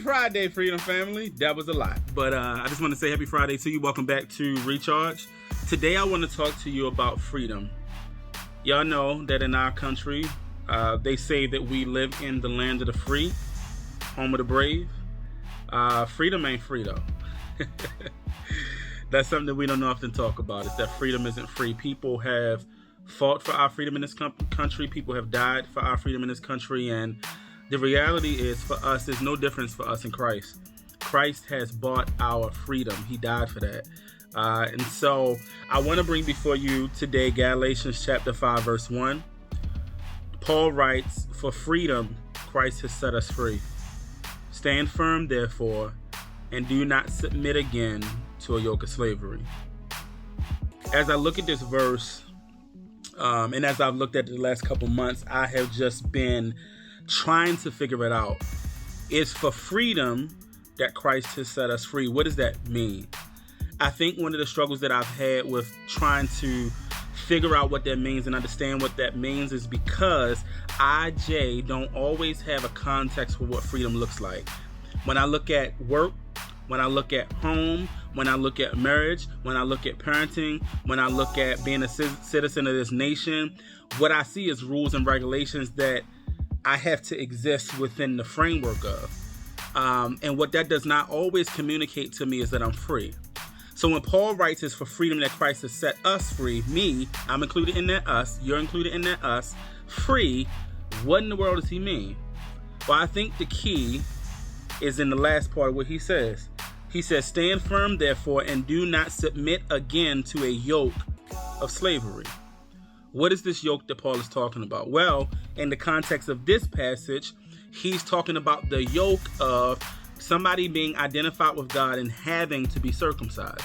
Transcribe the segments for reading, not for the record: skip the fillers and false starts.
Friday, Freedom Family. That was a lot. But I just want to say happy Friday to you. Welcome back to Recharge. Today I want to talk to you about freedom. Y'all know that in our country, they say that we live in the land of the free, home of the brave. Freedom ain't free, though. That's something that we don't often talk about, is that freedom isn't free. People have fought for our freedom in this country. People have died for our freedom in this country. And the reality is, for us, there's no difference for us in Christ. Christ has bought our freedom. He died for that. And so I want to bring before you today Galatians chapter 5, verse 1. Paul writes, "For freedom, Christ has set us free. Stand firm, therefore, and do not submit again to a yoke of slavery." As I look at this verse, and as I've looked at it the last couple months, I have just been trying to figure it out. It's for freedom that Christ has set us free. What does that mean? I think one of the struggles that I've had with trying to figure out what that means and understand what that means is because I, Jay, don't always have a context for what freedom looks like. When I look at work, when I look at home, when I look at marriage, when I look at parenting, when I look at being a citizen of this nation, what I see is rules and regulations that I have to exist within the framework of. And what that does not always communicate to me is that I'm free. So when Paul writes it's for freedom that Christ has set us free, me, I'm included in that us, you're included in that us, free, what in the world does he mean? Well, I think the key is in the last part of what he says. He says, "Stand firm, therefore, and do not submit again to a yoke of slavery." What is this yoke that Paul is talking about? Well, in the context of this passage, he's talking about the yoke of somebody being identified with God and having to be circumcised.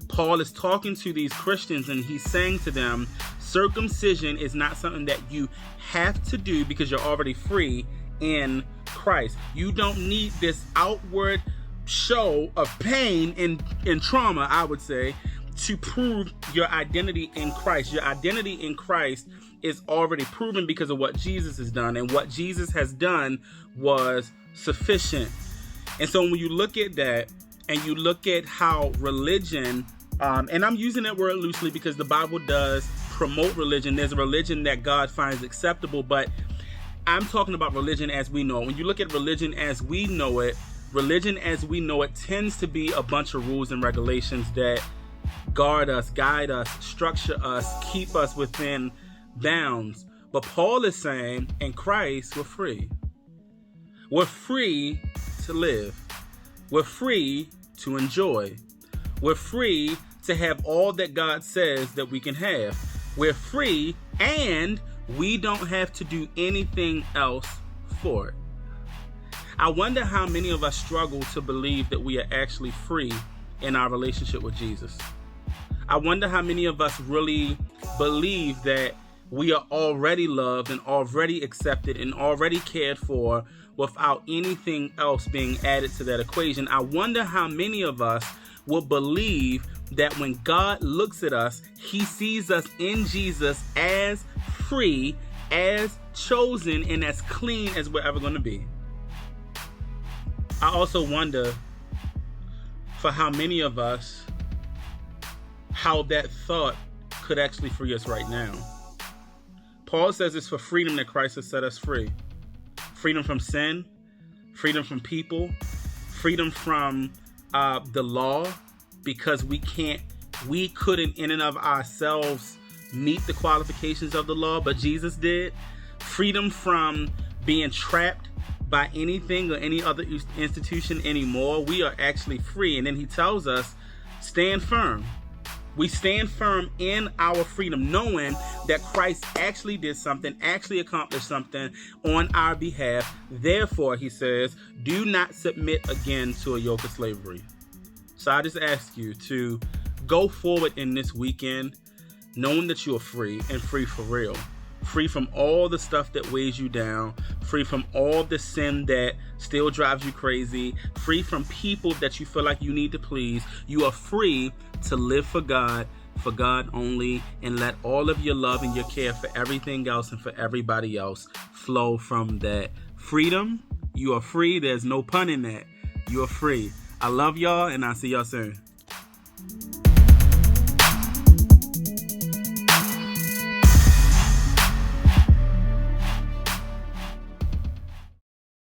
Paul is talking to these Christians and he's saying to them, circumcision is not something that you have to do because you're already free in Christ. You don't need this outward show of pain and trauma, I would say, to prove your identity in Christ. Your identity in Christ is already proven because of what Jesus has done, and what Jesus has done was sufficient. And so when you look at that and you look at how religion, and I'm using that word loosely because the Bible does promote religion. There's a religion that God finds acceptable, but I'm talking about religion as we know it. When you look at religion as we know it tends to be a bunch of rules and regulations that guard us, guide us, structure us, keep us within bounds. But Paul is saying, in Christ, we're free. We're free to live. We're free to enjoy. We're free to have all that God says that we can have. We're free, and we don't have to do anything else for it. I wonder how many of us struggle to believe that we are actually free in our relationship with Jesus. I wonder how many of us really believe that we are already loved and already accepted and already cared for without anything else being added to that equation. I wonder how many of us will believe that when God looks at us, he sees us in Jesus as free, as chosen, and as clean as we're ever going to be. I also wonder for how many of us, how that thought could actually free us right now. Paul says it's for freedom that Christ has set us free. Freedom from sin, freedom from people, freedom from the law, because we couldn't in and of ourselves meet the qualifications of the law, but Jesus did. Freedom from being trapped by anything or any other institution anymore. We are actually free. And then he tells us, stand firm. We stand firm in our freedom, knowing that Christ actually did something, actually accomplished something on our behalf. Therefore, he says, do not submit again to a yoke of slavery. So I just ask you to go forward in this weekend, knowing that you are free and free for real. Free from all the stuff that weighs you down, free from all the sin that still drives you crazy, free from people that you feel like you need to please. You are free to live for God only, and let all of your love and your care for everything else and for everybody else flow from that freedom. You are free. There's no pun in that. You are free. I love y'all, and I'll see y'all soon.